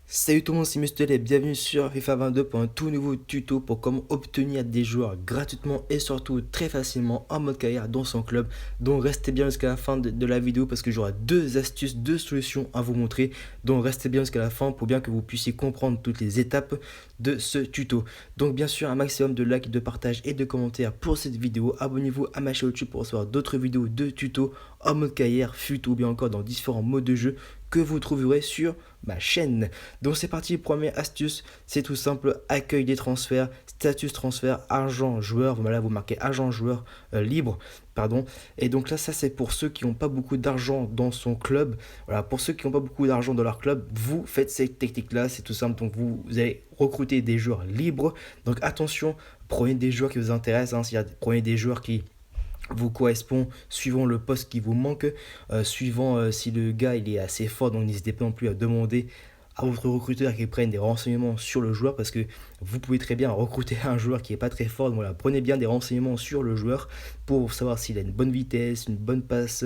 Salut tout le monde, c'est Mustel et bienvenue sur FIFA 22 pour un tout nouveau tuto pour comment obtenir des joueurs gratuitement et surtout très facilement en mode carrière dans son club. Donc restez bien jusqu'à la fin de la vidéo parce que j'aurai deux astuces, deux solutions à vous montrer. Donc restez bien jusqu'à la fin pour bien que vous puissiez comprendre toutes les étapes de ce tuto. Donc bien sûr un maximum de likes, de partages et de commentaires pour cette vidéo. Abonnez-vous à ma chaîne YouTube pour recevoir d'autres vidéos de tutos en mode carrière, fut ou bien encore dans différents modes de jeu que vous trouverez sur ma chaîne. Donc c'est parti, première astuce, c'est tout simple, accueil des transferts, status transfert, argent joueur, voilà vous marquez agent joueur libre, pardon, et donc là ça c'est pour ceux qui n'ont pas beaucoup d'argent dans son club, voilà, pour ceux qui n'ont pas beaucoup d'argent dans leur club, vous faites cette technique là, c'est tout simple, donc vous allez recruter des joueurs libres, donc attention, prenez des joueurs qui vous intéressent, prenez des joueurs qui vous correspond suivant le poste qui vous manque, suivant si le gars il est assez fort, donc n'hésitez pas non plus à demander à votre recruteur qu'il prenne des renseignements sur le joueur parce que vous pouvez très bien recruter un joueur qui n'est pas très fort. Donc voilà, prenez bien des renseignements sur le joueur pour savoir s'il a une bonne vitesse, une bonne passe,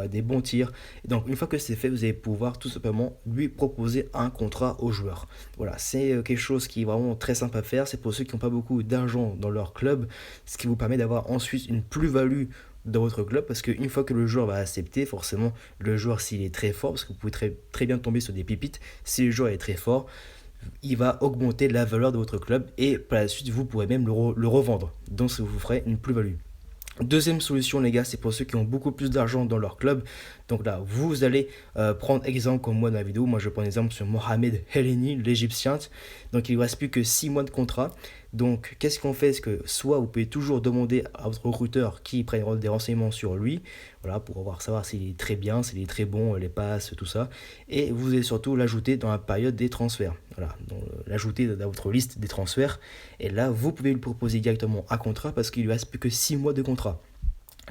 des bons tirs. Et donc une fois que c'est fait, vous allez pouvoir tout simplement lui proposer un contrat au joueur. Voilà, c'est quelque chose qui est vraiment très simple à faire. C'est pour ceux qui n'ont pas beaucoup d'argent dans leur club, ce qui vous permet d'avoir ensuite une plus-value dans votre club parce qu'une fois que le joueur va accepter, forcément le joueur s'il est très fort, parce que vous pouvez très bien tomber sur des pépites, si le joueur est très fort, il va augmenter la valeur de votre club et par la suite vous pourrez même le revendre, donc ça vous ferait une plus-value. Deuxième solution les gars, c'est pour ceux qui ont beaucoup plus d'argent dans leur club. Donc là, vous allez prendre exemple comme moi dans la vidéo. Moi je prends exemple sur Mohamed Heleni, l'Égyptien. Donc il ne reste plus que 6 mois de contrat. Donc qu'est-ce qu'on fait? C'est que soit vous pouvez toujours demander à votre recruteur qui prenne des renseignements sur lui, voilà, pour savoir s'il est très bien, s'il est très bon, les passes, tout ça. Et vous allez surtout l'ajouter dans la période des transferts. Voilà, l'ajouter dans votre liste des transferts. Et là, vous pouvez lui proposer directement un contrat parce qu'il ne lui reste plus que 6 mois de contrat.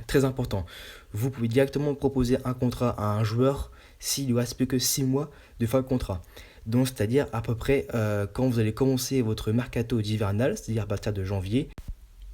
Très important, vous pouvez directement proposer un contrat à un joueur s'il lui reste plus que 6 mois de fin de contrat. Donc, c'est-à-dire à peu près quand vous allez commencer votre mercato d'hivernal, c'est-à-dire à partir de janvier.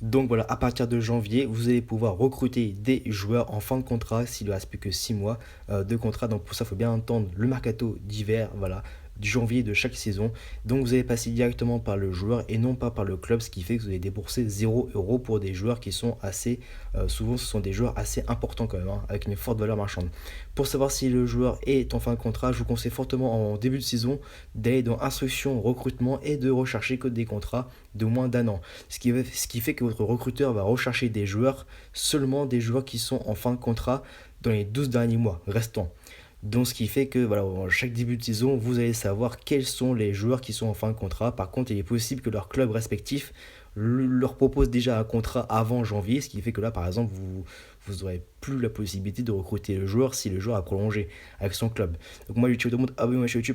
Donc voilà, à partir de janvier, vous allez pouvoir recruter des joueurs en fin de contrat s'il ne reste plus que 6 mois de contrat. Donc pour ça, il faut bien entendre le mercato d'hiver, voilà, du janvier de chaque saison. Donc vous allez passer directement par le joueur et non pas par le club, ce qui fait que vous allez débourser 0 € pour des joueurs qui sont assez, souvent ce sont des joueurs assez importants quand même, avec une forte valeur marchande. Pour savoir si le joueur est en fin de contrat, je vous conseille fortement en début de saison d'aller dans instruction, recrutement et de rechercher que des contrats de moins d'un an. Ce qui fait que votre recruteur va rechercher des joueurs, seulement des joueurs qui sont en fin de contrat dans les 12 derniers mois restants. Donc ce qui fait que voilà, chaque début de saison, vous allez savoir quels sont les joueurs qui sont en fin de contrat. Par contre, il est possible que leur club respectif leur propose déjà un contrat avant janvier, ce qui fait que là, par exemple, vous n'aurez plus la possibilité de recruter le joueur si le joueur a prolongé avec son club. Donc moi, YouTube, abonnez-moi sur YouTube.